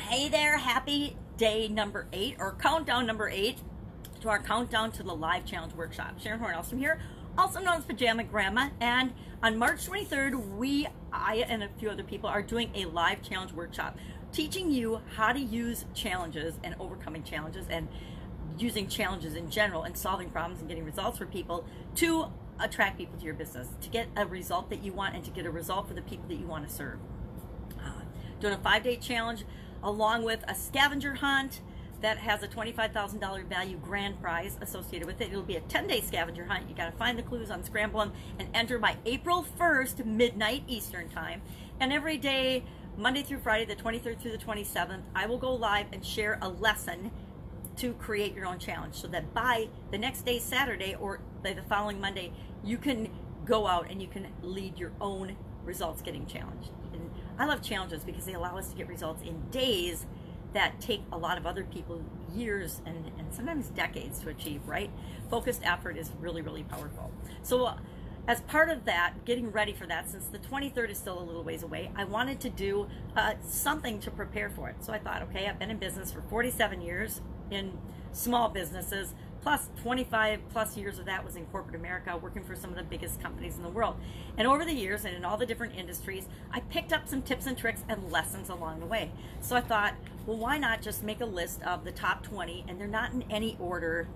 Hey there, happy day number 8 or countdown number 8 to our countdown to the live challenge workshop. Sharon Horne-Ellstrom here, also known as Pajama Grandma, and on March 23rd, I and a few other people are doing a live challenge workshop teaching you how to use challenges and overcoming challenges and using challenges in general and solving problems and getting results for people to attract people to your business, to get a result that you want and to get a result for the people that you want to serve. Doing a 5-day challenge along with a scavenger hunt that has a $25,000 value grand prize associated with it. It'll be a 10-day scavenger hunt. You got to find the clues, unscramble them, and enter by April 1st, midnight Eastern time. And every day, Monday through Friday, the 23rd through the 27th, I will go live and share a lesson to create your own challenge so that by the next day, Saturday, or by the following Monday, you can go out and you can lead your own results getting challenged. And I love challenges because they allow us to get results in days that take a lot of other people years and sometimes decades to achieve, right? Focused effort is really, really powerful. So as part of that, getting ready for that, since the 23rd is still a little ways away, I wanted to do something to prepare for it. So I thought, okay, I've been in business for 47 years in small businesses, plus 25 plus years of that was in corporate America, working for some of the biggest companies in the world. And over the years and in all the different industries, I picked up some tips and tricks and lessons along the way. So I thought, well, why not just make a list of the top 20, and they're not in any order,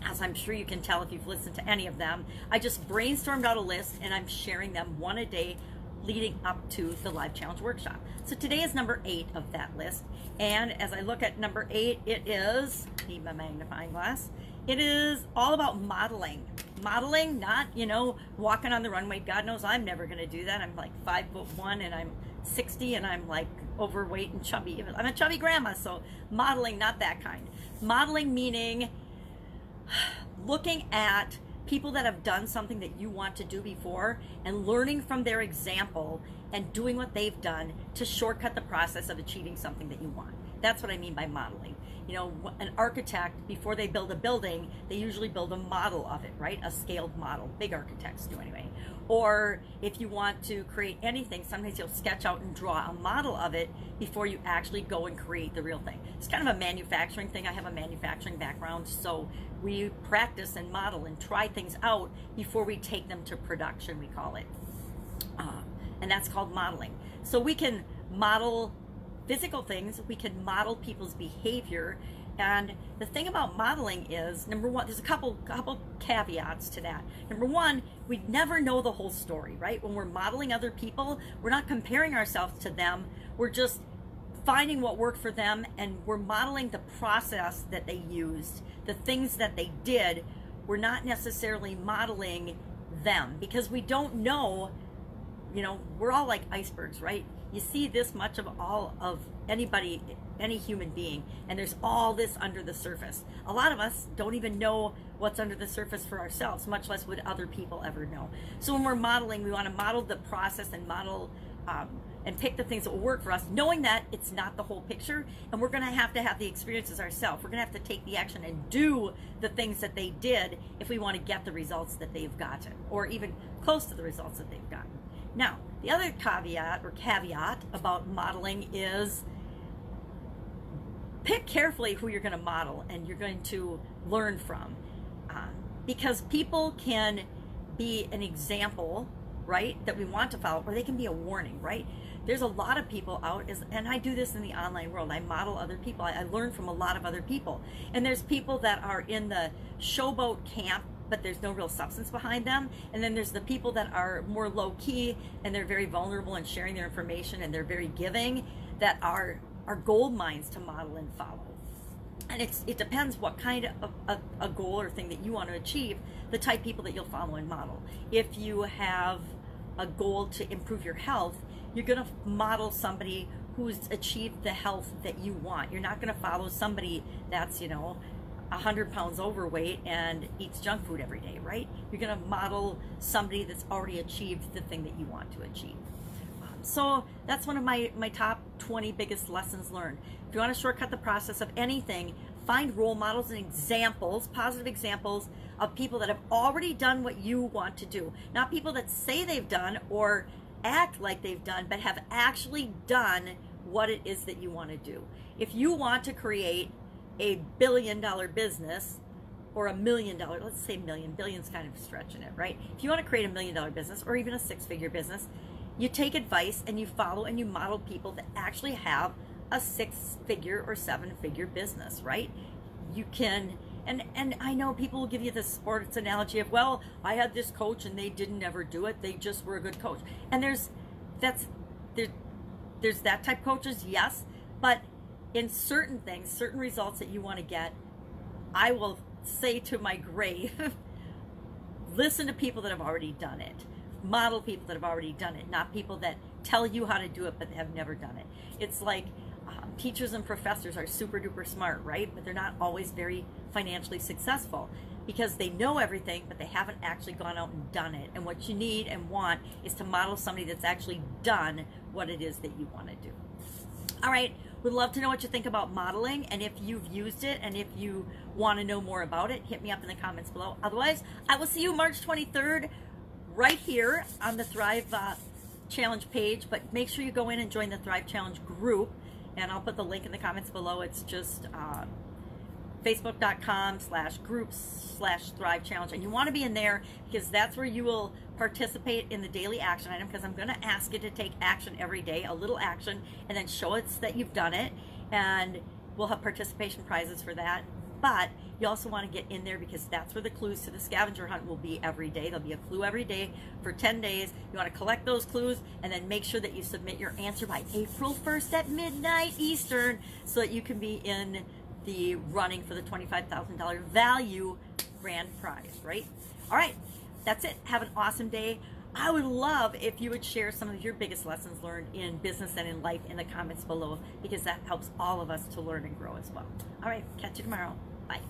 as I'm sure you can tell if you've listened to any of them. I just brainstormed out a list and I'm sharing them one a day leading up to the live challenge workshop. So today is number 8 of that list. And as I look at number 8, it is, need my magnifying glass, it is all about modeling. Modeling, not, walking on the runway. God knows I'm never going to do that. I'm like 5'1" and I'm 60 and I'm like overweight and chubby. I'm a chubby grandma, so modeling, not that kind. Modeling meaning looking at people that have done something that you want to do before and learning from their example and doing what they've done to shortcut the process of achieving something that you want. That's what I mean by modeling. An architect, before they build a building, they usually build a model of it, right? A scaled model. Big architects do anyway. Or if you want to create anything, sometimes you'll sketch out and draw a model of it before you actually go and create the real thing. It's kind of a manufacturing thing. I have a manufacturing background, so we practice and model and try things out before we take them to production, we call it. And that's called modeling. So we can model physical things, we can model people's behavior. And the thing about modeling is, number one, there's a couple caveats to that. Number one, we never know the whole story, right? When we're modeling other people, we're not comparing ourselves to them. We're just finding what worked for them, and we're modeling the process that they used, the things that they did. We're not necessarily modeling them because we don't know, we're all like icebergs, right? You see this much of all of anybody, any human being, and there's all this under the surface. A lot of us don't even know what's under the surface for ourselves, much less would other people ever know. So when we're modeling, we want to model the process and model and pick the things that will work for us, knowing that it's not the whole picture, and we're going to have the experiences ourselves. We're going to have to take the action and do the things that they did if we want to get the results that they've gotten, or even close to the results that they've gotten. Now, the other caveat about modeling is pick carefully who you're going to model and you're going to learn from. Because people can be an example, right, that we want to follow, or they can be a warning, right? There's a lot of people out, and I do this in the online world. I model other people. I learn from a lot of other people. And there's people that are in the showboat camp, but there's no real substance behind them. And then there's the people that are more low-key and they're very vulnerable and sharing their information and they're very giving, that are gold mines to model and follow. And it depends what kind of a goal or thing that you want to achieve, the type of people that you'll follow and model. If you have a goal to improve your health, you're going to model somebody who's achieved the health that you want. You're not going to follow somebody that's, 100 pounds overweight and eats junk food every day, right? You're going to model somebody that's already achieved the thing that you want to achieve. So that's one of my top 20 biggest lessons learned. If you want to shortcut the process of anything, find role models and examples, positive examples of people that have already done what you want to do. Not people that say they've done or act like they've done, but have actually done what it is that you want to do. If you want to create a $1 billion business, or $1 million, let's say million, billion's kind of stretching it, right? If you want to create $1 million business or even a 6-figure business, you take advice and you follow and you model people that actually have a 6-figure or 7-figure business, right? You can, and I know people will give you this sports analogy of, well, I had this coach and they didn't ever do it. They just were a good coach. And there's that type of coaches, yes, but in certain things, certain results that you want to get, I will say to my grave, listen to people that have already done it. Model people that have already done it, not people that tell you how to do it but have never done it. It's like teachers and professors are super duper smart, right? But they're not always very financially successful because they know everything, but they haven't actually gone out and done it. And what you need and want is to model somebody that's actually done what it is that you want to do. All right, would love to know what you think about modeling, and if you've used it, and if you want to know more about it, hit me up in the comments below. Otherwise, I will see you March 23rd right here on the Thrive Challenge page, but make sure you go in and join the Thrive Challenge group, and I'll put the link in the comments below. It's just facebook.com/groups/Thrive Challenge, and you want to be in there because that's where you will participate in the daily action item, because I'm going to ask you to take action every day, a little action, and then show us that you've done it, and we'll have participation prizes for that. But you also want to get in there because that's where the clues to the scavenger hunt will be every day. There'll be a clue every day for 10 days. You want to collect those clues and then make sure that you submit your answer by April 1st at midnight Eastern so that you can be in the running for the $25,000 value grand prize, right? All right, that's it. Have an awesome day. I would love if you would share some of your biggest lessons learned in business and in life in the comments below, because that helps all of us to learn and grow as well. All right, catch you tomorrow. Bye.